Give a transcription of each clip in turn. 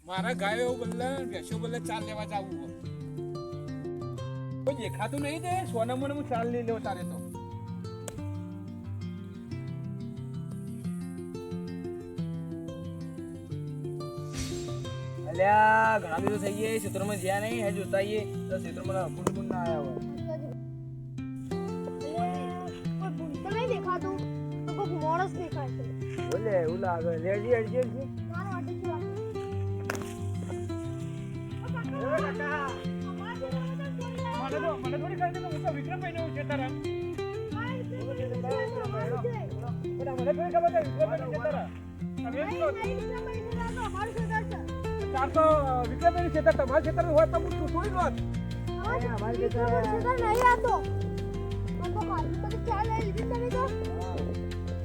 મારા ગાયો બદલે ભેંસો બદલે ચાલ લેવા જવું કોઈ દેખાતું નહીં તે સોના મને હું ચાલ લઈ લેવો તારે તો અલ્યા ઘણા દિવસ થઈ ગયા ક્ષેત્રમાં જ્યાં નહીં હજુ જોતા આવીએ તો ક્ષેત્રમાં કુંડ ના આવ્યા હોય દેખાતું તો કોઈ મોણસ દેખાય છે બોલે એવું લાગે લેજી અડજી અડજી મને થોડી કહી દે હું તો વિક્રમભાઈ નું છે તારા મને થોડી ખબર છે વિક્રમભાઈ છે તારા ચાર તો વિક્રમભાઈ છે તમારા ખેતર હોય તો હું થોડી વાત અમારી ખેતર નહીં આતો તો ખાલી તો ચાલ લઈ લીધી તમે તો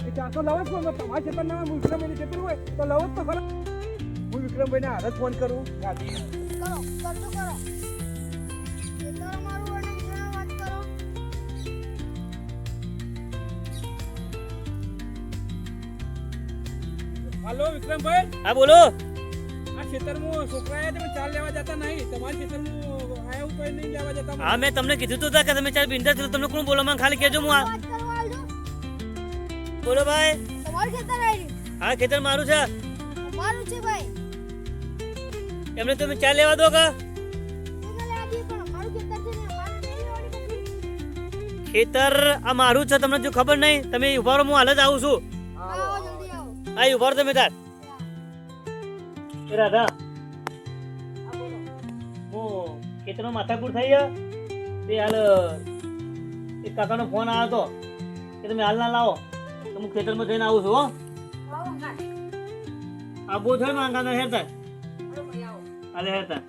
એ ચારસો લાવો જ તમારા ખેતર ના વિક્રમભાઈ ખેતર હોય તો લાવો જ તો ખરા હું વિક્રમભાઈ ને હાલ જ ફોન કરું ગાડી કરો કરજો કરો ખેતર મારું અને બીજાને વાત કરો હાલો વિક્રમભાઈ હા બોલો આ ખેતરમાં છોકરા તમે ચાલ લેવા જતા નહીં તમારા ખેતરમાં આયા કોઈ નહીં લેવા જતા હા મેં તમને કીધું તો કે તમે ચાલ બિંદાસ છો તમને કોણ બોલો મને ખાલી કહેજો હું વાત કરવા આવજો બોલો ભાઈ તમારું ખેતર આવી હા ખેતર મારું છે મારું છે ભાઈ એમને તમે ચાલ લેવા દો કા ખેતર લેવા દે પણ મારું ખેતર છે ને મારે નહીં લેવાની પછી ખેતર આ મારું છે તમને જો ખબર નહીં તમે ઉભા રહો હું હાલ જ આવું છું આવો જલ્દી આવો આ ઉભા રહો તમે તાર એ રાધા હું ખેતરમાં માથાકૂટ થઈ ગયા તે હાલ એક કાકાનો ફોન આવ્યો હતો કે તમે હાલ ના લાવો તો હું ખેતરમાં જઈને આવું છું હો આવો કાટ આ બહુ થાય માંગા હેરતા હાલે હેરતા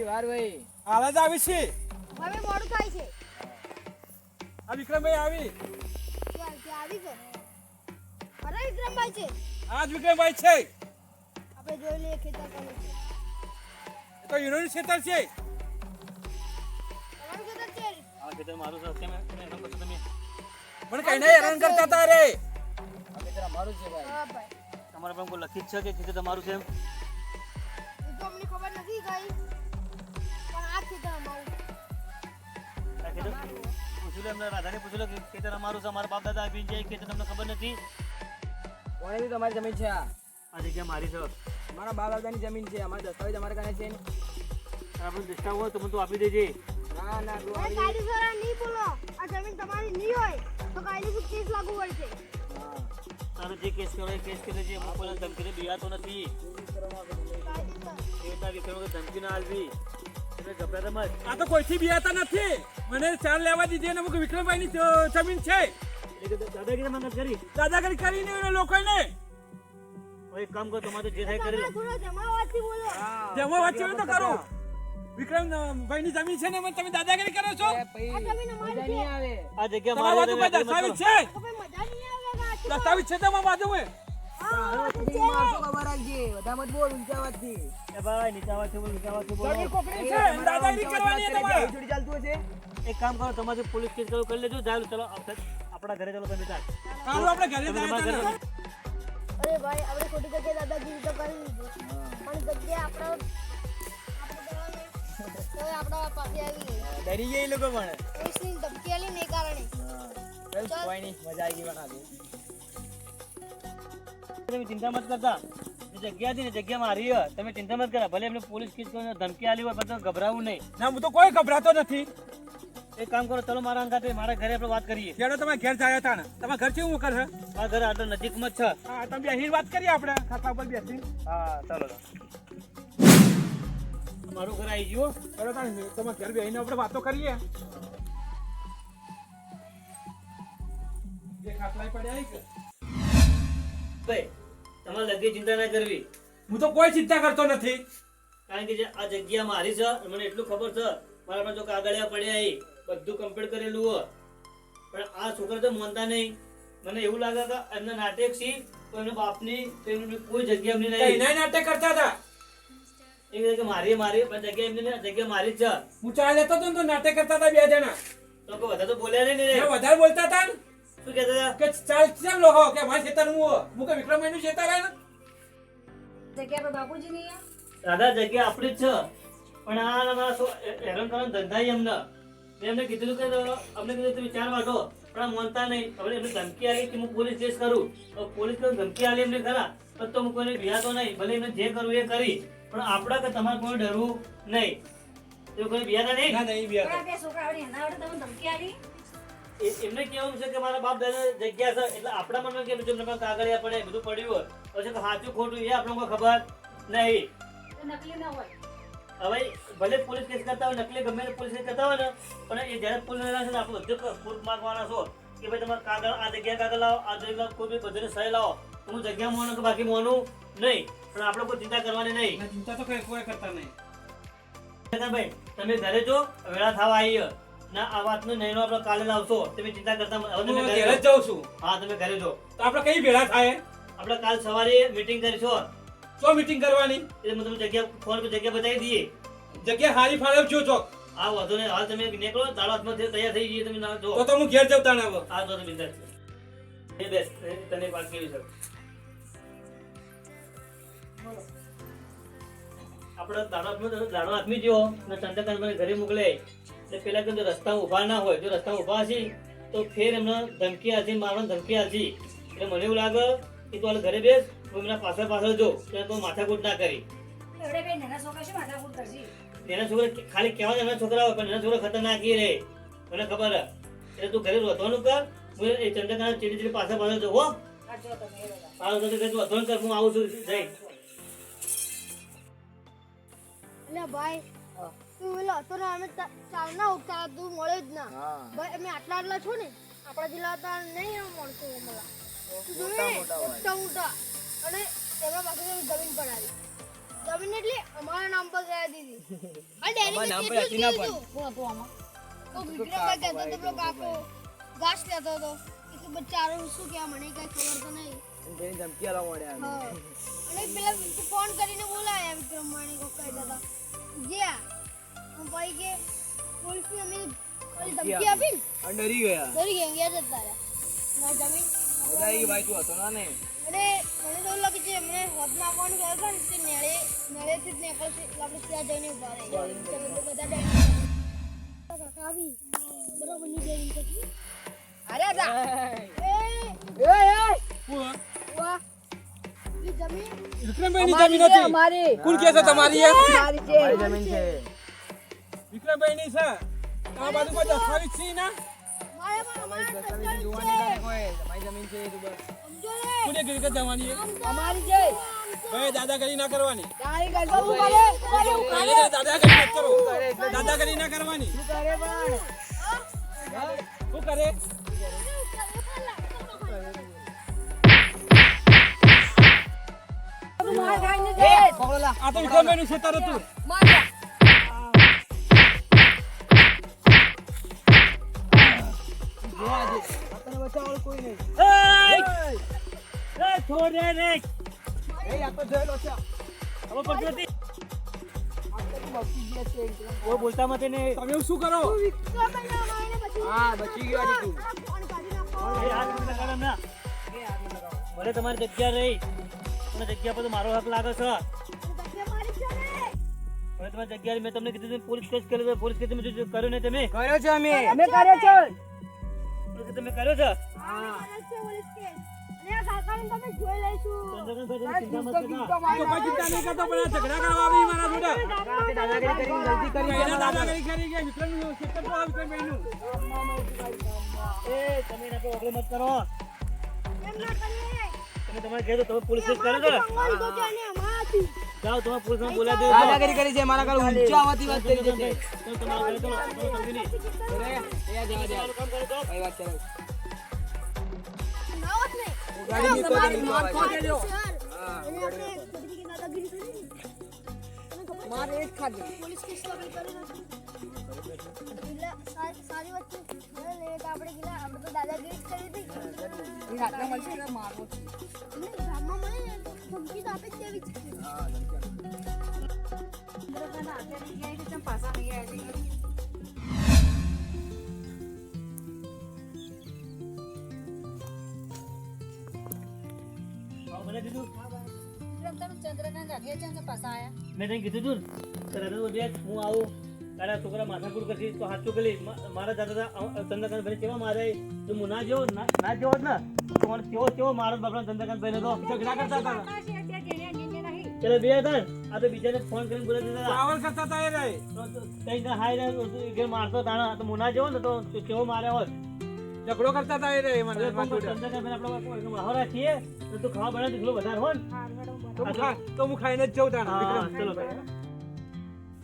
વાર ભાઈ હાલ જ આવી છે હવે મોડું થાય છે આ વિક્રમભાઈ આવી ચાલ કે આવી ગયો અરે વિક્રમભાઈ છે આ જ વિક્રમભાઈ છે આપણે જોઈ લઈએ ખેતર કોનું છે એ તો યુનિયન ખેતર છે તમારું ખેતર છે આ ખેતર મારું છે કેમ એનો પછી તમે પણ કઈ નહીં હેરાન કરતા હતા રે આ ખેતર અમારું છે ભાઈ હા ભાઈ તમારા પણ કોઈ લખી જ છે કે ખેતર તમારું છે એમ એ તો અમને ખબર નથી ગઈ પણ આ ખેતર અમારું છે. આ ખેતર પૂછ્યું લે એમને રાધાને પૂછ્યું લે કે ખેતર અમારું છે અમારા બાપ દાદા આપીને જાય ખેતર તમને ખબર નથી કોને બી તમારી જમીન છે આ આ જગ્યા મારી છે અમારા બાપ દાદાની જમીન છે અમારા દસ્તાવેજ અમારે કાને છે ને આપણે દસ્તાવ હોય તો મને તું આપી દેજે ના ના તું અરે કાયદેસર નહીં બોલો આ જમીન તમારી નહીં હોય તો કાયદેસર કેસ લાગુ પડશે હા તારે જે કેસ કરો એ કેસ કરે છે હું કોઈને ધમકીને બિયાતો નથી કાયદેસર એ તાર વિક્રમ ધમકી ના આલવી તમે ગભરાતા મત આ તો કોઈથી બિયાતા નથી મને ચાલ લેવા દીધી અને વિક્રમભાઈ ની જમીન છે દાદાગીરી માંગત કરી દાદાગીરી કરીને એ લોકોને હવે એક કામ કરો તમારે જે થાય કરી લો થોડો જમાવાથી બોલો જેમાં વાંચ્યું હોય તો કરું વિક્રમભાઈ ની જમીન છે ને મને તમે દાદાગીરી કરો છો આ જમીન અમારી છે આવે આ જગ્યા તમારા મારી બાજુ કોઈ દસ્તાવેજ છે તો કોઈ મજા નહીં આવે આ દસ્તાવેજ છે તમારા બાજુ હા મારશો ખબર રાખજે બધા મત બોલ ઊંચા વાતથી એ ભાઈ નીચાવાથી બોલ નીચાવાથી બોલો જમીન કોકરી છે દાદાગીરી કરવાની છે તમારે જોડી ચાલતું હશે એક કામ કરો તમારે પોલીસ કેસ કરી લેજો ચાલો ચલો આપણા ઘરે ચાલો તમે તાર કાલો આપણે ઘરે તમે જાય તમારા ઘરે અરે ભાઈ આપણે ખોટી જગ્યાએ દાદાગીરી તો કરી લીધી પણ જગ્યા આપણા પાસે આવી ગઈ ડરી ગયા એ લોકો પણ પોલીસની ધમકી આલી ને એ કારણે કોઈ નહીં મજા આવી ગઈ બનાવી તમે ચિંતા મત કરતા જે જગ્યા હતી ને જગ્યા મારી છે તમે ચિંતા મત કરા ભલે એમને પોલીસ કેસ કરીને ધમકી આલી હોય પણ ગભરાવું નહીં ના હું તો કોઈ ગભરાતો નથી એક કામ કરો ચલો મારા અંગાતે મારા ઘરે આપણે વાત કરીએ જેડો તમે ઘેર જાય હતા ને તમારા ઘર કેવું કરે મારા ઘરે આટલો નજીકમાં જ છે હા તમે બેસી વાત કરીએ આપણે ખાતા ઉપર બેસી હા ચાલો મારું ઘર આવી ગયું ચલો તમે ઘર બેસીને આપણે વાતો કરીએ જે ખાટલા પડ્યા કે ભાઈ તમારે લગી ચિંતા ના કરવી હું તો કોઈ ચિંતા કરતો નથી કારણ કે જે આ જગ્યા મારી છે મને એટલું ખબર છે મારા પાસે જો કાગળિયા પડ્યા એ બધું કમ્પ્લીટ કરેલું હોય પણ આ છોકરા તો માનતા નહીં. મને એવું લાગે કે એમના નાટક છે તો એમના બાપની તો એમની કોઈ જગ્યા એમની નહીં. કઈના નાટક કરતા હતા. એ કહે કે મારી પણ જગ્યા એમની નહીં, જગ્યા મારી જ છે. હું ચા લેતો હતો ને તો નાટક કરતા હતા બે જણા. તો કોઈ વધારે તો બોલ્યા નહીં ને. મેં વધારે બોલતા હતા ને શું કહેતા હતા? કે ચાલ ચમ લોહો કે મારા ખેતર હું કે વિક્રમભાઈ નું ખેતર હે ને. જગ્યા પર બાપુજી નહીં દાદા જગ્યા આપણી જ છે પણ આ અમારા હેરાન કરવાનો ધંધા એમને. મેં એમને કીધું કે અમને કીધું તમે ચાર વાટો પણ આ માનતા નહીં. હવે એમને ધમકી આલી કે હું પોલીસ કેસ કરું. તો પોલીસ કેસ ધમકી આલી એમને ખરા પણ તો હું કોઈને બિહાતો નહીં. ભલે એમને જે કરવું એ કરી પણ આપણા કે તમારે કોઈ ડરવું નહીં. તો કોઈ બિહાતા નહીં. ના નહીં બિયા પણ આ બે છોકરા આવડી એના વડે તમે ધમકી આલી એમને કેવું છે કે મારા બાપ દાદા જગ્યા છે એટલે આપણા મનમાં કે બીજું કાગળિયા પડે બધું પડ્યું હોય પછી સાચું ખોટું એ આપણને કોઈ ખબર નહીં. તો નકલી ના હોય હવે ભલે પોલીસ કેસ કરતા હોય નકલી ગમે તે પોલીસ કેસ કરતા હોય ને પણ એ જ્યારે પોલીસ છે ને આપણે બધું પ્રૂફ માંગવાના છો કે ભાઈ તમારે કાગળ આ જગ્યા કાગળ લાવો આ જગ્યા કોઈ બી બધાને સહી લાવો તો હું જગ્યા મોનું કે બાકી મોનું નહીં પણ આપણે કોઈ ચિંતા કરવાની નહીં. ચિંતા તો કોઈ કરતા નહીં. ભાઈ તમે ઘરે જો વેળા થવા આવી ના આ વાતનો નિર્ણય આપણે કાલે લાવશો તમે ચિંતા કરતા હવે તમે હું ઘરે ઘરે જ જાઓ. જાઉં છું. હા તમે ઘરે જો તો આપણે કઈ ભેળા થાય? આપણે કાલ સવારે મીટિંગ કરીશું શું મીટિંગ કરવાની? એટલે હું તમને જગ્યા ફોન પર જગ્યા બતાવી દઈએ. જગ્યા હારી ફાળવજો ચોક. આ વાંધો નહીં હાલ તમે નીકળો દાડો હાથમાં તૈયાર થઈ જઈએ તમે ના જો તો હું ઘેર જવતા ના હવે. આ તો બિંદાસ છે એ બેસ તને વાત કેવી છે આપણે દાડો હાથમી જેવો ને ચંદ્રકાંત મને ઘરે મોકલે એટલે પેલા કે રસ્તા ઉભા ના હોય જો રસ્તા ઉભા હશે તો ફેર એમને ધમકી આપી મારવાની ધમકી આપી એટલે મને એવું લાગે કે તું હાલ ઘરે બેસ હું એમના પાછળ જો ત્યાં તું માથાકૂટ ના કરી. એવડે બે નાના છોકરા શું માથાકૂટ કરશે એના છોકરા ખાલી કહેવા એના છોકરા હોય પણ એના છોકરા ખતરનાક રે મને ખબર હે એટલે તું ઘરે રોધવાનું કર હું એ ચંદ્રકાંત ચીડી પાછળ જો હો. આ જો તમે એ બધા. હા તો તું રોધવાનું કર હું આવું છું જઈ. એટલે ભાઈ તું પેલો હતો ને અમે ચાલ ના ઉઠતા તું મળે જ ના ભાઈ અમે આટલા છો ને આપણા જિલ્લા હતા નહીં એમ મળતું મળા તું જોયું ને મોટા અને એમાં પાછું જમીન પડાવી જમીન એટલે અમારા નામ પર ગયા દીધી આ ડેરી નામ પર હતી ના પણ કોણ હતું આમાં તો વિક્રમભાઈ કહેતો તો પેલો કાકો ઘાસ લેતો હતો કે બચ્ચારો શું કહેવા મને કઈ ખબર તો નહીં તેની ધમકી આલવા મળ્યા હા અને પેલા ફોન કરીને બોલાયા વિક્રમભાઈ કો કહી દેતા ગયા ભાઈ કે પોલીસને અમે ઓલી ધમકી આપી અને ડરી ગયા ગયા જતા રહ્યા ના જમીન બધા એ ભાઈ તું હતો ના ને અને મને તો લાગે છે એમને હદના આપવાનું કહ્યું હતું ને તે નેળેથી જ નીકળશે એટલે આપણે ત્યાં જઈને ઉભા રહી બધા કાકા આવી બરાબર ની જઈને પછી અરે દા એ વાહ ઈ જમીન વિક્રમભાઈ ની જમીન હતી. કોણ કહે છે તમારી? મારી જમીન છે વિક્રમભાઈ ની છે. આ બાજુ કોઈ દસ્તાવેજ છે ના? અમારી જોવાની કાંઈ કોઈ તમારી જમીન છે તું બસ સમજો રે કોને કીધું કે જવાની છે? અમારી જય ભાઈ દાદાગીરી ના કરવાની. તારી ગલબા કરે કાલે દાદાગીરી મત કરો. દાદાગીરી ના કરવાની. કરે પણ શું કરે? માર ખાઈને એ પકડોલા આ તો વિક્રમભાઈ નું ખેતર હતું. માર આપણને બચાવવાનું કોઈ નહીં છોડ દે રે એ આ તો જોયેલો છે હવે પડતી હતી બચી ગયા છે કોઈ બોલતા મતે ને તમે શું કરો? વિક્રમભાઈ મારીને પછી હા બચી ગયો આજે તું ફોન કાઢી નાખો એ હાથ મને લગાડો ના ભલે તમારી જગ્યા રહી મને જગ્યા પર તો મારો હક લાગે છે ધક્કે મારી છે ને હવે તમારી જગ્યા મેં તમને કીધું તમે પોલીસ કેસ કર્યો પોલીસ કેસ તમે જો કર્યો ને તમે કર્યો છે અમે કર્યો છે પોલીસ કેસ તમે કર્યો છે હા છે પોલીસ કેસ અને આ કાકાને તમે જોઈ લઈશું ચંદ્રકાંતભાઈ તમે ચિંતા મત કરો તો કોઈ ચિંતા નહીં કરતો પણ આ ઝઘડા કરવા આવી મારા જોડે. દાદાગીરી કરીને ગલતી કરી એના દાદાગીરી કરી ગયા. વિક્રમનું ખેતર તો આ વિક્રમભાઈનું. એ તમે એના પર ઓગળી મત કરો એમ ના કરીએ તમે તમારે કહેજો તમે પોલીસ કેસ કર્યો છે બંગાળી તો છે ને અમારાથી જાઓ તમે પોલીસમાં બોલાવી દો દાદાગીરી કરી છે મારા ઘર ઊંચા આવતી વાત કરી છે તમે તમારા ઘરે ચલો તમે સમજી નહીં એ જવા દે કામ કરે તો કઈ વાત કરે ના હોત ને ગાડી નીકળો તો નીકળો માર ભાઈ. દેજો હા અને આપણે બધી કે દાદાગીરી કરી માર એક ખાધી પોલીસ કેસ તો આપણે કરી નથી એટલે સારી વાત છે આપણે ગિલા આપણે તો દાદાગીરી ખાટલા મળશે ને મારવો છે. અને ગામમાં મળે ને તો ધમકી તો આપે જ દેવી છે. હા, ધમકી. ચંદ્રકાંતના હાથે નહીં આવી કે ચમ પાછા નહીં આવી. હા, મને કીધું તમે ચંદ્રકાંત હાથે ચમ પાછા આયા? મેં તને કીધું તું ને તરત જ દેખ હું આવું તારા છોકરા માથાકૂટ કરશે તો હાચું કરી મારા દાદા ચંદ્રકાંત ભાઈ કેવા મારે તો હું ના જેવો ના જેવો જ ને તો મને કેવો મારો બાપડા ચંદ્રકાંત ભાઈ તો ઝઘડા કરતા હતા કાકા છે ત્યાં જેને નિંદે નહીં. પેલા બે હતા ને, આ તો બીજાને ફોન કરીને બોલે દીધા પાવર કરતા હતા એ રે કઈ હાય ને મારતો તાણા તો હું ના જેવો ને તો કેવો માર્યા હોત ઝઘડો કરતા હતા એ રે મને ચંદ્રકાંત ભાઈ આપણે વાહો રાખીએ તો તું ખાવા બનાવ એટલું વધારે હોય ને તો હું ખાઈને જ જઉં તાણા હા, વિક્રમ. ચલો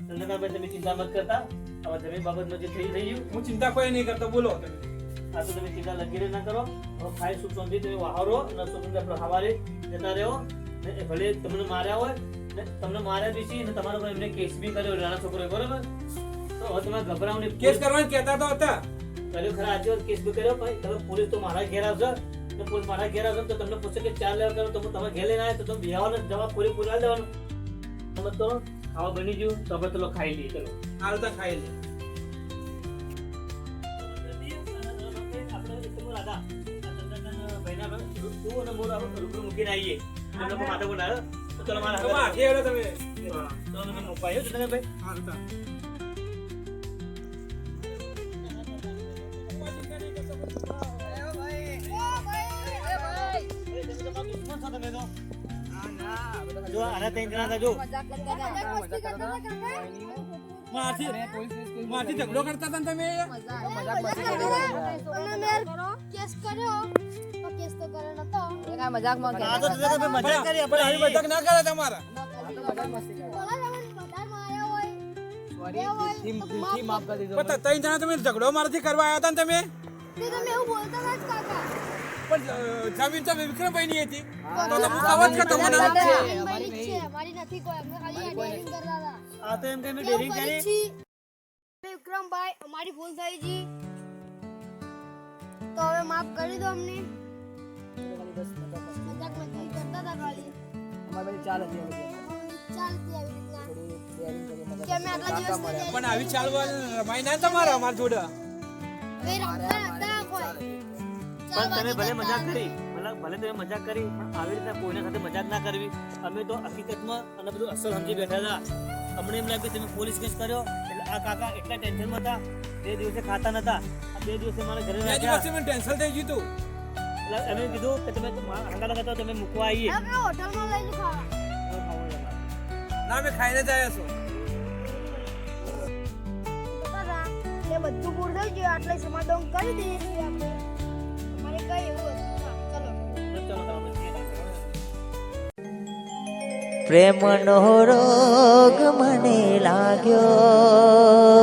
ચંદ્રકાંતભાઈ તમે ચિંતા મત કરતા હવે જમીન બાબતમાં જે થઈ ગયું હું ચિંતા કોઈ નહીં કરતો બોલો તમે આ તો તમે ચિંતા લગીરે ના કરો હવે ખાઈ સુખ શાંતિ તમે વાહરો ન સુખ આપણે હવારે જતા રહ્યો ને ભલે તમને માર્યા હોય ને તમને માર્યા બી છે ને તમારા પર એમને કેસ બી કર્યો નાના છોકરોએ બરોબર તો હવે તમે ગભરાવ નહીં કેસ કરવાનું કહેતા તો હતા કર્યો ખરા આજે કેસ બી કર્યો પણ તમે પોલીસ તો મારા ઘેર આવશે ને પોલીસ મારા ઘેર આવશે તો તમને પૂછે કે 4 લેવા કરો તો હું તમે ઘેર લઈને આવ્યા તો તમે બિહાવાનો જવાબ પૂરી પૂરા દેવાનો તમે તો ખાવા બની ગયું તો આપણે ચલો ખાઈ લઈએ ચલો હાલતા ખાઈ લે તમે આખી હેડો તમે હાલતા માથી ઝઘડો કરતા હતા ને તમે મજાક મસ્તી કરી રહ્યા. અને મેં કેસ કર્યો તો કેસ તો કર્યો નતો. એ કાંઈ મજાકમાં કહેતા હતા. મજાક આવી મજાક ના કરે તમારા આ તો મજાક મસ્તી કરી. બોલા તમે બધા માર્યા હોય Sorry, દિલથી માફ કરી દીધો. પણ ત્રણ જણા તમે ઝઘડો મારાથી કરવા આવ્યા હતા ને તમે તે તમે એવું બોલતા હતા જ કાકા. પણ જમીન તો વિક્રમભાઈ ની હતી હા, તો હું આવાજ કરતો મને અમારી છે અમારી નથી કોઈ અમે ખાલી ડેરિંગ કરતા હતા. આ તો એમ કે મેં એવું ડેરિંગ કરી કરી છી. વિક્રમભાઈ અમારી ભૂલ થઈ છે તો હવે માફ કરી દો અમને. બસ મજાક મસ્તી. મજાક મસ્તી કરતા હતા ખાલી. અમારી બધી ચાલ હતી હવે. ચાલતી આવી રીતના થોડી sharing કરી, મજાક કે અમે આટલા મસ્તી. દિવસ મળ્યા. પણ આવી ચાલવા રમાઈ ના તમારા અમારા જોડે હવે રમતા હતા કોઈ. પણ તમે ભલે મજાક કરી ભલે તમે મજાક કરી પણ આવી રીતે કોઈના સાથે મજાક ના કરવી અમે તો હકીકતમાં અને બધું અસલ સમજી બેઠા હતા અમને એમ લાગ્યું તમે પોલીસ કેસ કર્યો એટલે આ કાકા એટલા ટેન્શનમાં હતા 2 દિવસે ખાતા નતા આ 2 દિવસે મારા ઘરે બે રાખ્યા દિવસથી મને ટેન્શન થઈ ગયું તું એટલે અમે કીધું કે તમે હંગા લગા તમે મૂકવા આવીએ આપણે હોટલમાં લઈને ખાવા ના મેં ખાઈને જ આવ્યા છો હતા એ બધું પૂરું થઈ ગયું આટલે સમાધાન કરી દઈએ છીએ આપણે અમારે કઈ એવું હતું ના. ચલો ચલો તમે પ્રેમનો રોગ મને લાગ્યો